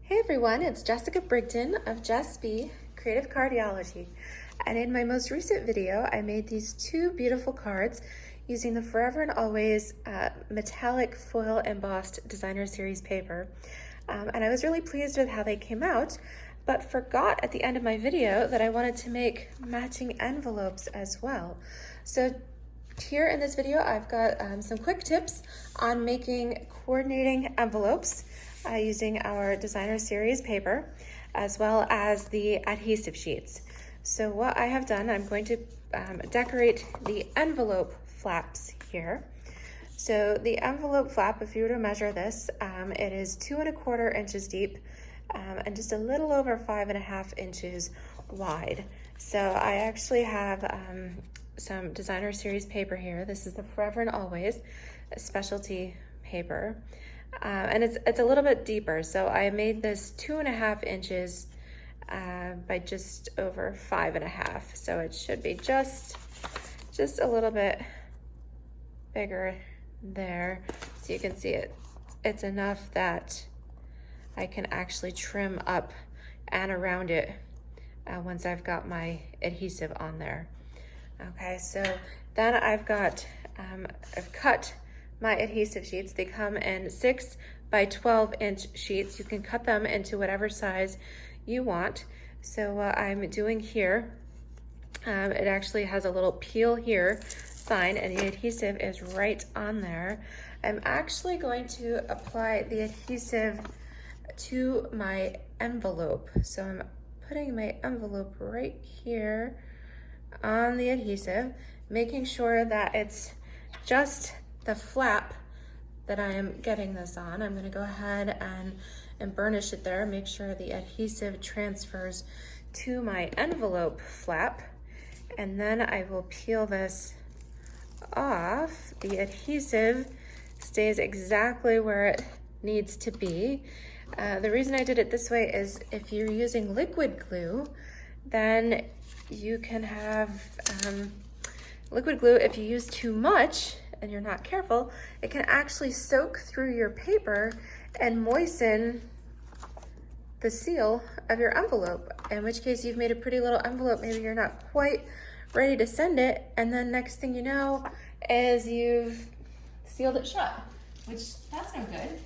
Hey everyone, it's Jessica Brigden of Jess B, Creative Cardiology. And in my most recent video, I made these two beautiful cards using the Forever and Always metallic foil embossed designer series paper. And I was really pleased with how they came out, but forgot at the end of my video that I wanted to make matching envelopes as well. So here in this video, I've got some quick tips on making coordinating envelopes using our designer series paper, as well as the adhesive sheets. So what I have done, I'm going to decorate the envelope flaps here. So the envelope flap, if you were to measure this, it is 2¼ inches deep and just a little over 5½ inches wide. So I actually have some designer series paper here. This is the Forever and Always specialty paper. And it's a little bit deeper. So I made this 2½ inches by just over 5½. So it should be just a little bit bigger there. So you can see it's enough that I can actually trim up and around it once I've got my adhesive on there. Okay, so then I've got, I've cut my adhesive sheets. They come in 6 by 12 inch sheets. You can cut them into whatever size you want. So what I'm doing here, it actually has a little peel here sign and the adhesive is right on there. I'm actually going to apply the adhesive to my envelope. So I'm putting my envelope right here on the adhesive, making sure that it's just the flap that I am getting this on. I'm going to go ahead and burnish it there, make sure the adhesive transfers to my envelope flap, and then I will peel this off. The adhesive stays exactly where it needs to be. The reason I did it this way is if you're using liquid glue, then you can have liquid glue. If you use too much and you're not careful, it can actually soak through your paper and moisten the seal of your envelope, in which case you've made a pretty little envelope. Maybe you're not quite ready to send it, and then next thing you know is you've sealed it shut, which that's no good.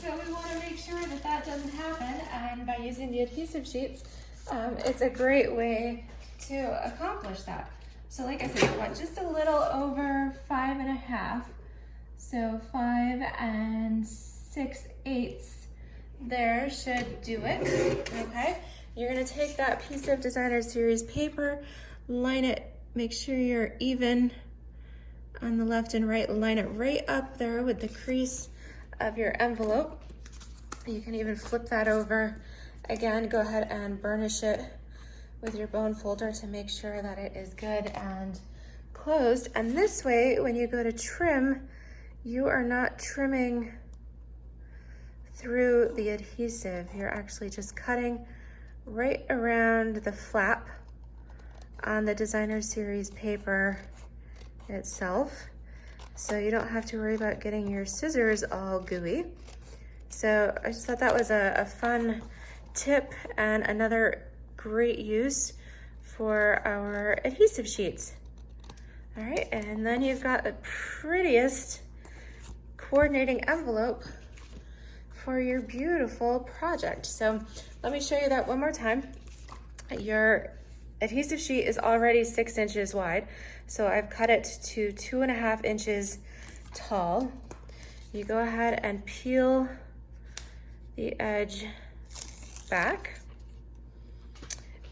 So we want to make sure that that doesn't happen, and by using the adhesive sheets, it's a great way to accomplish that. So like I said, you want just a little over 5½. So 5 6/8 there should do it, okay? You're gonna take that piece of designer series paper, line it, make sure you're even on the left and right, line it right up there with the crease of your envelope. You can even flip that over. Again, go ahead and burnish it with your bone folder to make sure that it is good and closed. And this way, when you go to trim, you are not trimming through the adhesive. You're actually just cutting right around the flap on the designer series paper itself. So you don't have to worry about getting your scissors all gooey. So I just thought that was a fun tip and another great use for our adhesive sheets. All right, and then you've got the prettiest coordinating envelope for your beautiful project. So let me show you that one more time. Your adhesive sheet is already 6 inches wide, so I've cut it to 2½ inches tall. You go ahead and peel the edge back.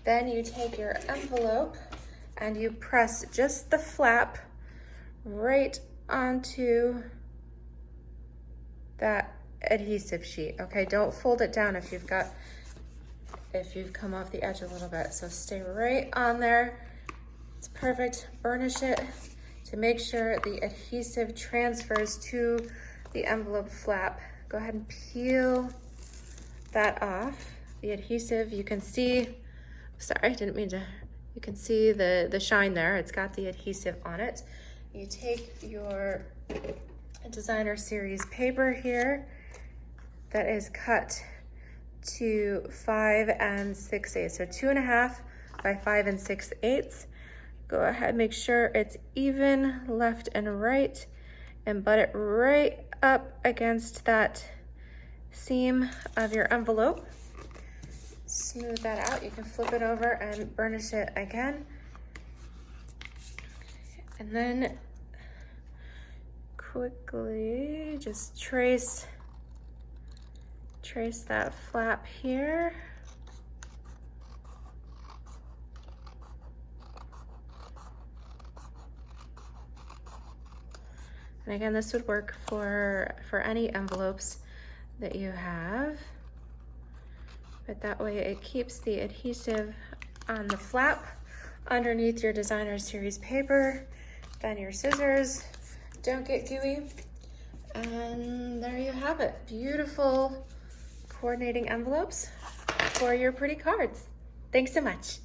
Then you take your envelope and you press just the flap right onto that adhesive sheet. Okay, don't fold it down if you've come off the edge a little bit. So stay right on there. It's perfect. Burnish it to make sure the adhesive transfers to the envelope flap. Go ahead and peel that off. The adhesive, you can see, sorry, didn't mean to, you can see the shine there. It's got the adhesive on it. You take your designer series paper here that is cut to 5 6/8, so 2.5 by 5 6/8. Go ahead, make sure it's even left and right, and butt it right up against that seam of your envelope. Smooth that out. You can flip it over and burnish it again. And then quickly just trace that flap here. And again, this would work for any envelopes that you have, but that way it keeps the adhesive on the flap underneath your designer series paper. Then your scissors don't get gooey. And there you have it. Beautiful coordinating envelopes for your pretty cards. Thanks so much.